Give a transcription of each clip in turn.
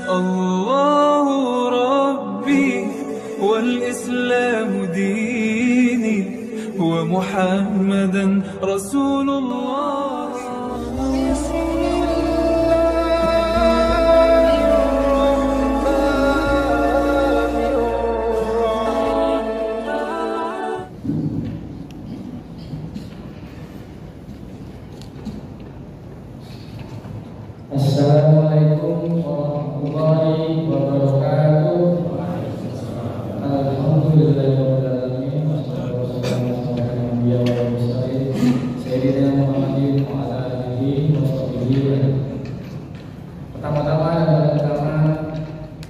الله ربي والإسلام ديني ومحمدا رسول الله. Assalamualaikum warahmatullahi wabarakatuh. Alhamdulillahirabbil alamin. Wassalatu wassalamu ala nabiyina wa mursalin sayyidina Muhammadin wa ala alihi wa sahbihi. Pertama-tama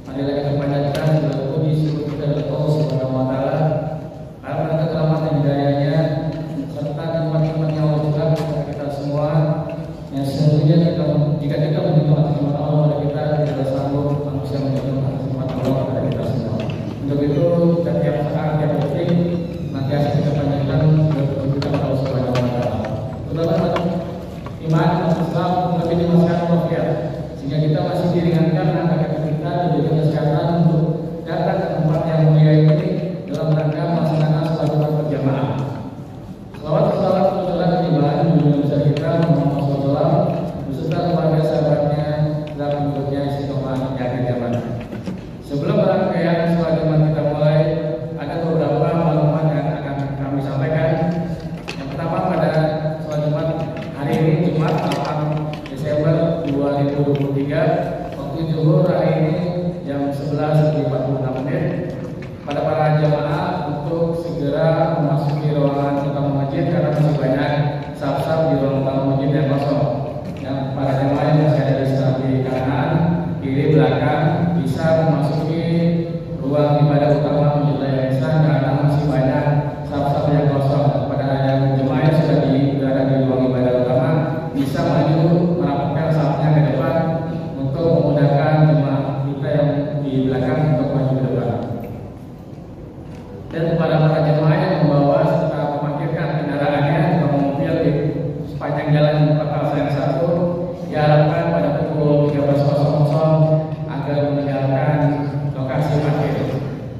marilah kita panjatkan segala puji syukur kita kepada Allah Subhanahu wa taala atas keselamatan hidayahnya serta nikmat-nikmatnya Allah juga kepada kita semua. Yang sesungguhnya jika kita menikmati nikmat Allah kepada kita sanggup manusia menikmati nikmat Allah kepada kita semua. Untuk itu setiap saat tiap detik senantiasa kita panjatkan kepada Allah Subhanahu wa taala. Terutama iman Islam lebih dimasukkan wafiat sehingga kita masih diringankan agar kita diberikan kesehatan untuk datang ke tempat yang mulia ini dalam rangka melaksanakan sholat Jumat berjamaah. Salawat ketimbangan junjungan besar kita Muhammad SAW beserta keluarga sahabatnya dalam hidupnya istiqomah di akhir zaman. Sebelum rangkaian sholat Jumat kita mulai, ada beberapa maklumat yang akan kami sampaikan. Yang pertama, pada sholat Jumat hari ini Jumat 8 Desember 2023 waktu zuhur hari ini jam 11.46 pada para jamaah untuk segera memasuki ruangan utama masjid karena masih banyak saf-saf di ruang utama masjid yang kosong. Yang para jamaah yang masih ada di samping kanan, kiri, belakang bisa memasuki ruang ibadah utama Masjid Raya Ihsan karena masih banyak saf-saf yang kosong. Pada yang jemaah yang sudah berada di ruang ibadah utama bisa maju merapatkan safnya ke depan untuk memudahkan jemaah kita yang di belakang untuk maju ke depan. Dan kepada para jemaah yang membawa serta memarkirkan kendaraannya atau mobil di sepanjang jalan Pasar Senen 1 diharapkan pada pukul 13.00 agar meninggalkan lokasi parkir.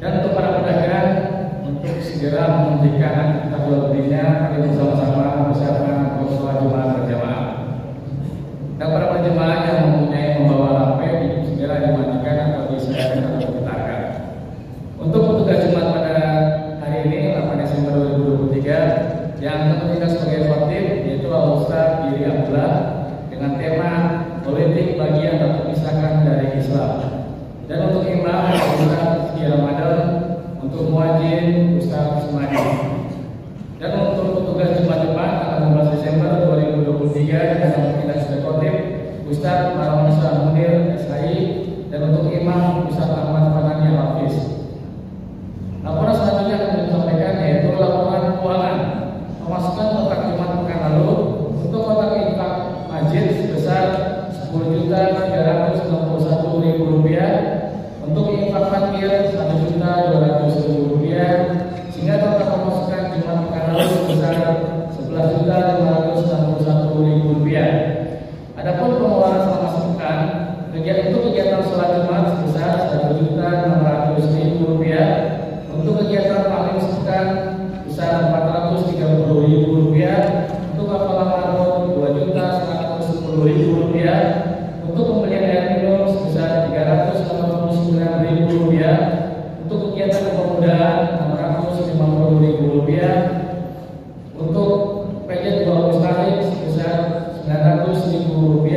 Dan untuk para pedagang untuk segera menghentikan aktivitas jual belinya kami bersama-sama mempersiapkan untuk sholat Jumat berjamaah. Dan para jemaah yang membawa lampe segera dimatikan atau disediakan atau diputarkan. Untuk petugas Jumat pada hari ini 8 Desember 2023 yang akan bertugas sebagai khotib yaitu Al-Ustaz Giri Abdullah dengan tema politik bagian tak terpisahkan dari Islam. Dan untuk imam Ustaz Rizky Ramadan, untuk muadzin Ustaz Ismail. Dan untuk petugas Jumat depan tanggal 16 Desember 2023 yang akan bertugas sebagai khotib Ustaz Marwan Munir SHI dan untuk imam Ustaz Ahmad Fanani Hafiz. Laporan selanjutnya akan disampaikan yaitu laporan keuangan pemasukan kotak Jumat pekan lalu untuk kotak infak masjid sebesar Rp10.361.000, untuk infak fakir Rp1.200.000, sehingga total pemasukan Jumat pekan lalu sebesar Rp11.561.000. Adapun pengeluaran selama sepekan untuk kegiatan sholat Jumat sebesar Rp1.600.000, untuk kegiatan taklim sepekan besar Rp430.000, untuk hafalan Al-Qur'an Rp2.110.000, untuk pembelian air minum sebesar Rp389.000, untuk kegiatan kepemudaan Rp650.000, untuk PJ Dua Mustahil sebesar Rp900.000,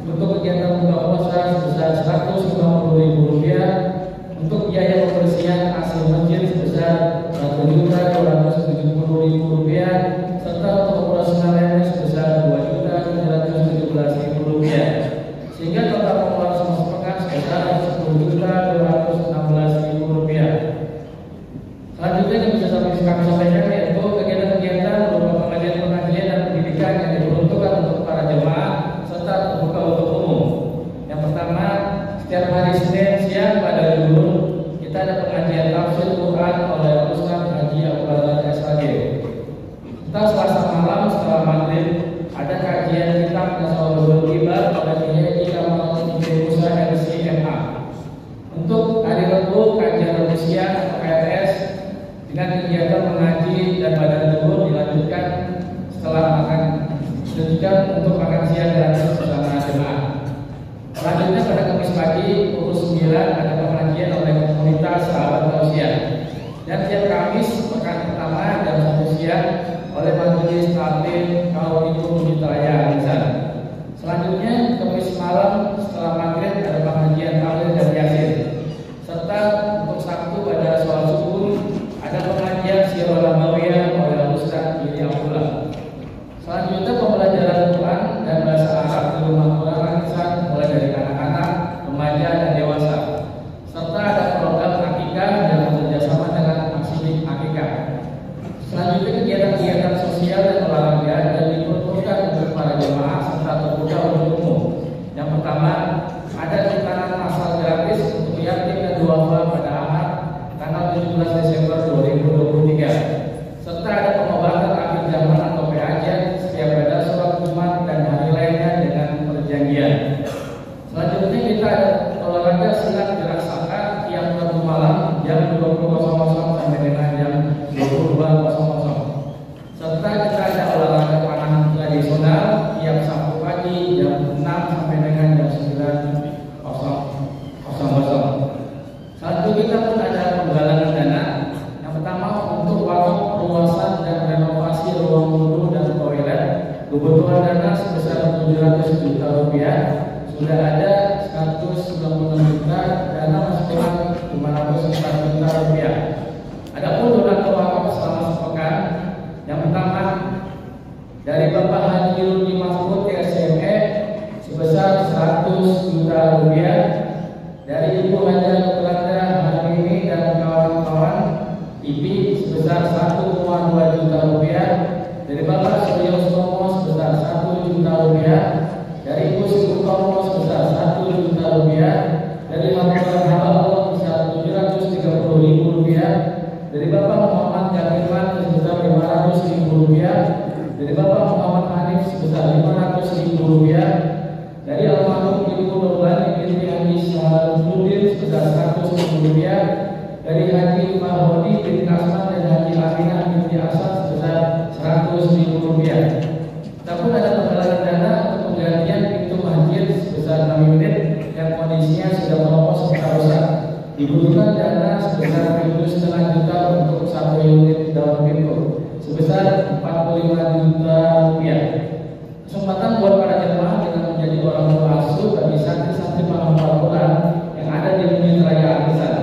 untuk kegiatan buka puasa sebesar Rp150.000, untuk biaya pembersihan AC masjid sebesar Rp1.270.000, serta untuk operasional lainnya sebesar Rp2.717.000, sehingga total pengeluaran selama sepekan sebesar Rp10.216.000. Selanjutnya yang bisa kami sampaikan yaitu kegiatan-kegiatan berupa pengajian dan pendidikan yang diperuntukkan untuk para jemaah serta terbuka untuk umum. Yang pertama, setiap hari Senin siang pada zuhur kita ada pengajian tafsir Quran oleh Ustaz Haji Abu Bakar SHG. Kita Selasa malam setelah maghrib ada kajian kitab Tasawwurul Ibadah oleh Kiai Kamal Ibnu Musa LCMA. dengan kegiatan mengaji dan badan zuhur dilanjutkan setelah makan, dilanjutkan untuk makan siang gratis bersama jemaah. Selanjutnya pada Kamis pagi pukul 9 ada pengajian oleh komunitas sahabat tausiah, dan tiap Kamis pekan pertama jam 1 siang oleh majelis taklim kaum ibu Bukit Raya Arisan. Selanjutnya Kamis malam setelah maghrib ada pengajian taklim dan yasin, serta untuk Sabtu pada sholat subuh ada pengajian sirah nabawiyah oleh Ustaz Yudi Abdullah. Selanjutnya pembelajaran Quran dan bahasa Arab di rumah Quran Arisan mulai dari anak-anak, remaja dan dewasa, serta ada program akikah yang bekerjasama dengan Masjid Akikah. Selanjutnya kegiatan-kegiatan sosial dan olahraga yang diperuntukkan untuk para jemaah serta terbuka untuk umum. Yang pertama, ada tekanan masal gratis untuk yatim dan duafa pada Ahad tanggal 17 Desember 2023, serta ada pengobatan akhir zaman atau PAJ setiap pada sholat Jumat dan hari lainnya dengan perjanjian. Selanjutnya kita ada olahraga silat gerak saka tiap Rabu malam jam 20.00 sampai dengan jam 22.00. Serta kita ada olahraga panahan tradisional tiap Sabtu pagi jam 6 sampai dengan jam 9.00. Satu kita pun ada penggalangan dana. Yang pertama untuk wakaf perluasan dan renovasi ruang wudhu dan toilet, kebutuhan dana sebesar 700 juta rupiah. Sudah ada 196 juta, dana masih kurang 504 juta rupiah. Adapun donatur wakaf selama sepekan, yang pertama dari Bapak Haji Rudi Mahfud TSME sebesar 100 juta rupiah, dari Ibu Haja Belanda Harini dan kawan-kawan IPI sebesar 1,2 juta rupiah, dari Bapak Suryo Somo sebesar 1 juta rupiah, dari Ibu Sutomo sebesar 1 juta rupiah, dari Bapak Halo sebesar 730.000 rupiah, dari Bapak Muhammad Jamirman sebesar 500.000 rupiah, dari Bapak Muhammad Hanif sebesar 500.000 rupiah, dari almarhum Ibu Nurlani binti Haji Syahrudin sebesar 100.000 rupiah, dari Haji Mahodi bin Asman dan Haji Aminah binti Asad sebesar 100.000 rupiah. Namun ada penggalangan dana untuk penggantian pintu masjid sebesar 6 unit yang kondisinya sudah meropos serta rusak. Dibutuhkan dana sebesar 7,5 juta untuk 1 unit daun pintu sebesar 45 juta rupiah. Kesempatan buat para jemaah dengan menjadi orang tua asuh bagi santri-santri penghafal Quran yang ada di Bukit Raya Arisan.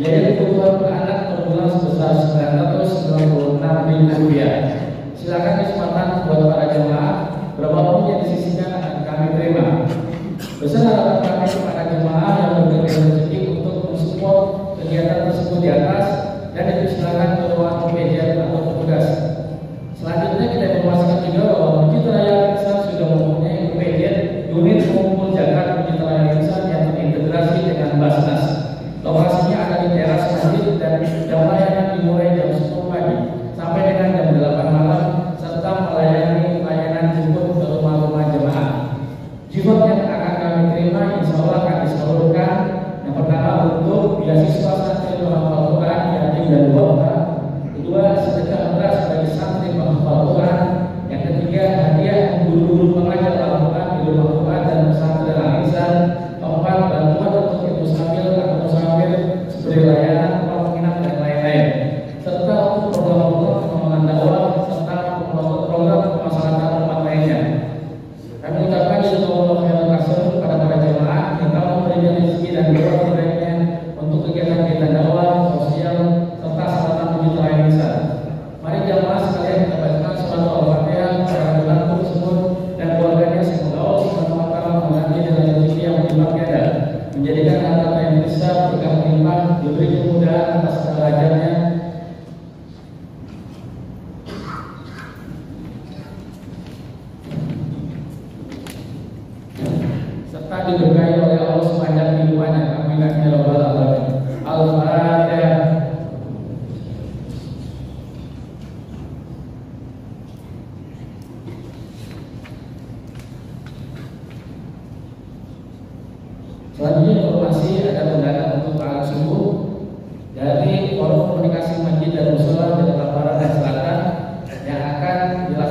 Biaya kebutuhan per anak per bulan sebesar 996.000 rupiah. Silakan kesempatan buat para jemaah berapapun yang disisihkan akan kami terima. Besar harapan kami kepada jemaah yang memberikan rezeki untuk mensupport kegiatan tersebut di atas dan dipersilakan ke ruang PJ atau petugas. Selanjutnya kita informasikan juga bahwa Bukit Raya Arisan sudah mempunyai PJ unit pengumpul zakat Bukit Raya Arisan yang terintegrasi dengan Basnas. Lokasinya ada di teras masjid dan jam layanan dimulai jam 10 pagi sampai dengan jam 8 malam, serta melayani layanan jemput ke rumah-rumah jemaah. Jihad yang akan kami terima insya Allah akan disalurkan. Yang pertama untuk beasiswa santri penghafal Quran yatim dan duafa, kedua sedekah beras bagi santri penghafal Quran, yang ketiga hadiah guru-guru pengajar Al-Quran di rumah Quran dan pesantren Arisan, keempat bantuan untuk ibu sambil atau musafir seperti layanan tempat menginap dan lain-lain, serta untuk program-program pengembangan dakwah serta program pemasarakatan umat lainnya. Kami ucapkan jazakallahu khairan katsir kepada para jemaah yang telah memberikan rezeki dan doa terbaiknya untuk kegiatan-kegiatan dakwah sosial serta sarana Bukit Raya Arisan. Mari jemaah sekalian kita bacakan surat Al-Fatihah para pelaku tersebut dan keluarganya, semoga Allah Subhanahu wa taala mengganti dengan rezeki yang berlimpah ganda, menjadikan harta yang besar berkah melimpah, diberi kemudahan atas segala ajalnya. Serta diberkahi oleh Allah sepanjang kehidupannya. Amin ya rabbal alamin. Al-Fatihah. Selanjutnya informasi ada undangan untuk alat subuh dari Forum Komunikasi Masjid dan Mushola Jakarta Barat dan Selatan yang akan dilaksanakan